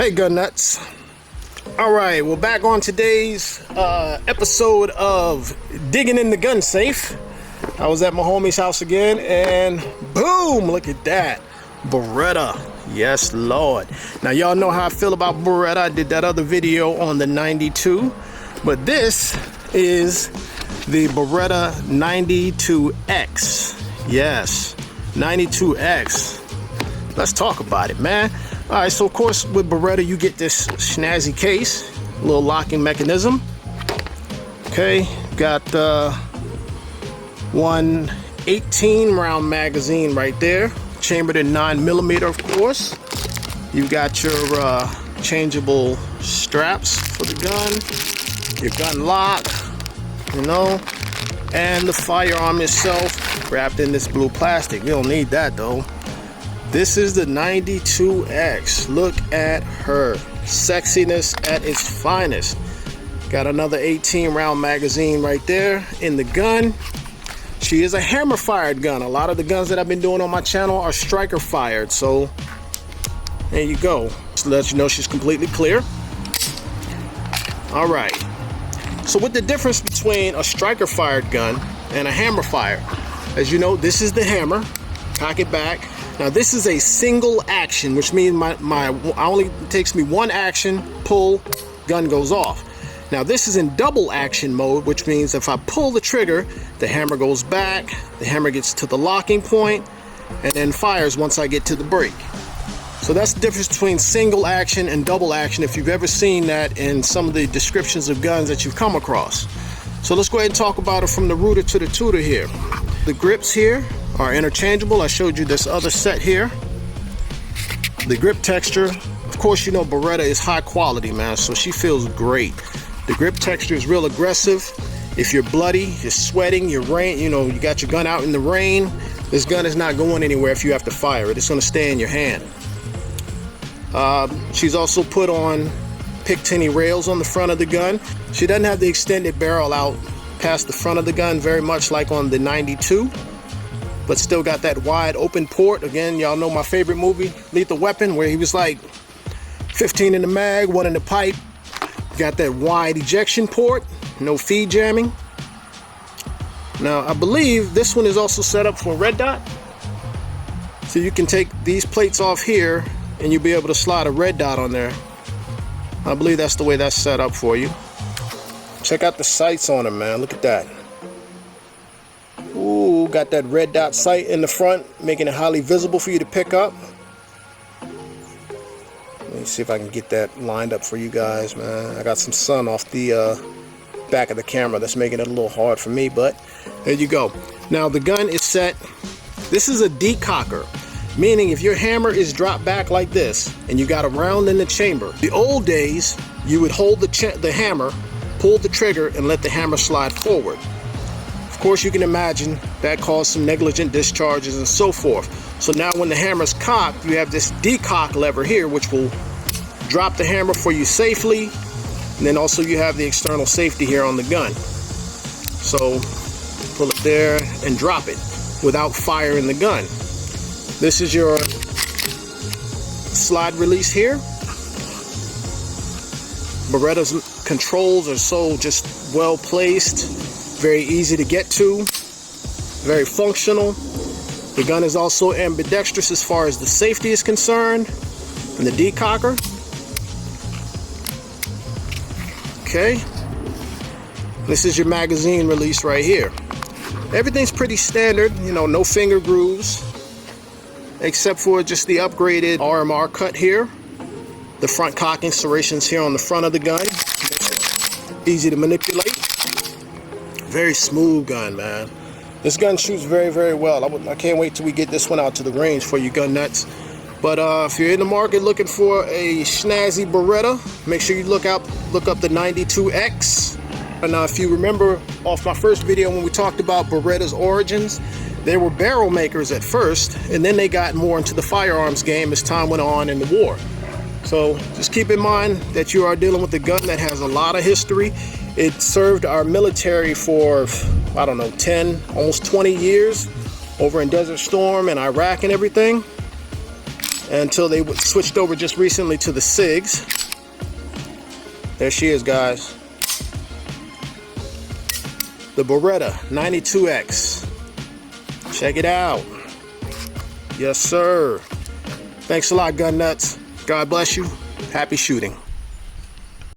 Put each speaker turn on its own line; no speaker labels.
Hey gun nuts. Alright, we're back on today's episode of Digging in the Gun Safe. I was at my homie's house again and boom, look at that. Beretta. Yes, Lord. Now y'all know how I feel about Beretta. I did that other video on the 92. But this is the Beretta 92X. Yes, 92X. Let's talk about it, man. All right, so of course with Beretta you get this snazzy case, little locking mechanism. Okay, got one 18 round magazine right there, chambered in 9mm, of course. You've got your changeable straps for the gun, your gun lock, you know, and the firearm itself wrapped in this blue plastic. You don't need that though. This is the 92X. Look at her. Sexiness at its finest. Got another 18 round magazine right there in the gun. She is a hammer fired gun. A lot of the guns that I've been doing on my channel are striker fired. So there you go. Just to let you know she's completely clear. All right. So what the difference between a striker fired gun and a hammer fire? As you know, this is the hammer. Cock it back. Now this is a single action, which means only takes me one action, pull, gun goes off. Now this is in double action mode, which means if I pull the trigger, the hammer goes back, the hammer gets to the locking point, and then fires once I get to the break. So that's the difference between single action and double action, if you've ever seen that in some of the descriptions of guns that you've come across. So let's go ahead and talk about it from the rooter to the tutor here. The grips here are interchangeable. I showed you this other set here. The grip texture, of course, you know Beretta is high quality, man, so she feels great. The grip texture is real aggressive. If you're bloody, you're sweating, you're rain, you know, you got your gun out in the rain, this gun is not going anywhere if you have to fire it. It's going to stay in your hand. She's also put on Picatinny rails on the front of the gun. She doesn't have the extended barrel out past the front of the gun, very much like on the 92, but still got that wide open port. Again, y'all know my favorite movie, Lethal Weapon, where he was like 15 in the mag, 1 in the pipe. Got that wide ejection port, no feed jamming. Now I believe this one is also set up for red dot, so you can take these plates off here and you'll be able to slide a red dot on there. I believe that's the way that's set up for you. Check out the sights on them, man. Look at that. Ooh, got that red dot sight in the front, making it highly visible for you to pick up. Let me see if I can get that lined up for you guys, man. I got some sun off the back of the camera that's making it a little hard for me, but there you go. Now the gun is set. This is a decocker, meaning if your hammer is dropped back like this and you got a round in the chamber, the old days you would hold the hammer, pull the trigger, and let the hammer slide forward. Of course, you can imagine that caused some negligent discharges and so forth. So now when the hammer's cocked, you have this decock lever here, which will drop the hammer for you safely. And then also you have the external safety here on the gun. So pull it there and drop it without firing the gun. This is your slide release here. Beretta's controls are so just well placed, very easy to get to, very functional. The gun is also ambidextrous as far as the safety is concerned, and the decocker. Okay, this is your magazine release right here. Everything's pretty standard, you know, no finger grooves, except for just the upgraded RMR cut here. The front cocking serrations here on the front of the gun. Easy to manipulate. Very smooth gun, man. This gun shoots very, very well. I can't wait till we get this one out to the range for you gun nuts. But if you're in the market looking for a snazzy Beretta, make sure you look up the 92X. And if you remember off my first video when we talked about Beretta's origins, they were barrel makers at first, and then they got more into the firearms game as time went on in the war. So just keep in mind that you are dealing with a gun that has a lot of history. It served our military for, I don't know, 10, almost 20 years over in Desert Storm and Iraq and everything. until they switched over just recently to the SIGs. There she is, guys. The Beretta 92X. Check it out. Yes, sir. Thanks a lot, gun nuts. God bless you. Happy shooting.